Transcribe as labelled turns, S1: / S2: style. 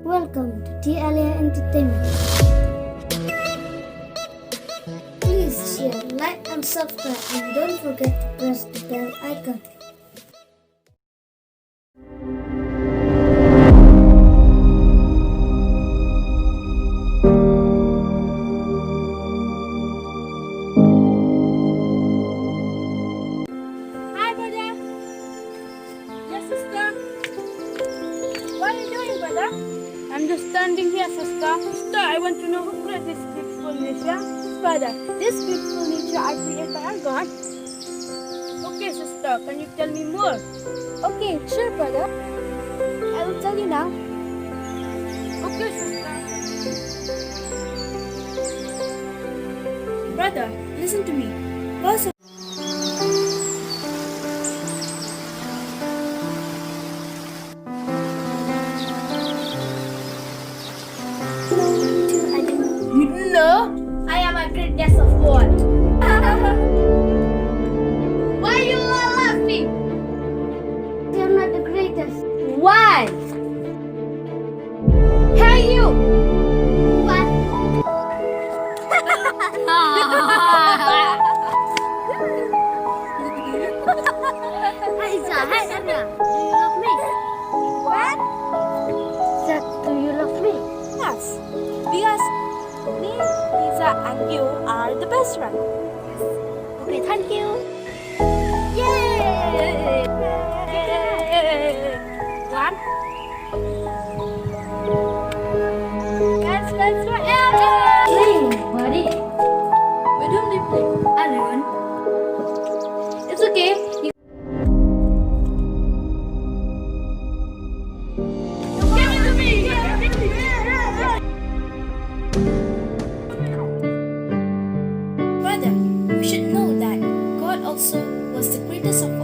S1: Welcome to TLA Entertainment. Please share, like and subscribe and don't forget to press the bell icon.
S2: Hi, brother. Yes, sister. What are you doing, brother? I'm just standing here, sister. Sister, I want to know who created this beautiful nature. Brother, this beautiful nature are created by our God. Okay, sister, can you tell me more? Okay, sure, brother. I will tell you now. Okay, sister. Brother, listen to me. First No, I am a greatness of what? Why you are laughing?
S1: You're not the greatest.
S2: Why? Hey you!
S1: What? Aiza, hi Arya. Do you love me?
S2: What?
S1: Zach, do you love me?
S2: Yes, because me, Lisa, and you are the best friend.
S1: Okay, thank you.
S2: Yay! One. Let's forever!
S1: Playing, buddy.
S2: With whom do you play?
S1: Alone.
S2: It's okay. Give it to me! Brother, you should know that God also was the greatest of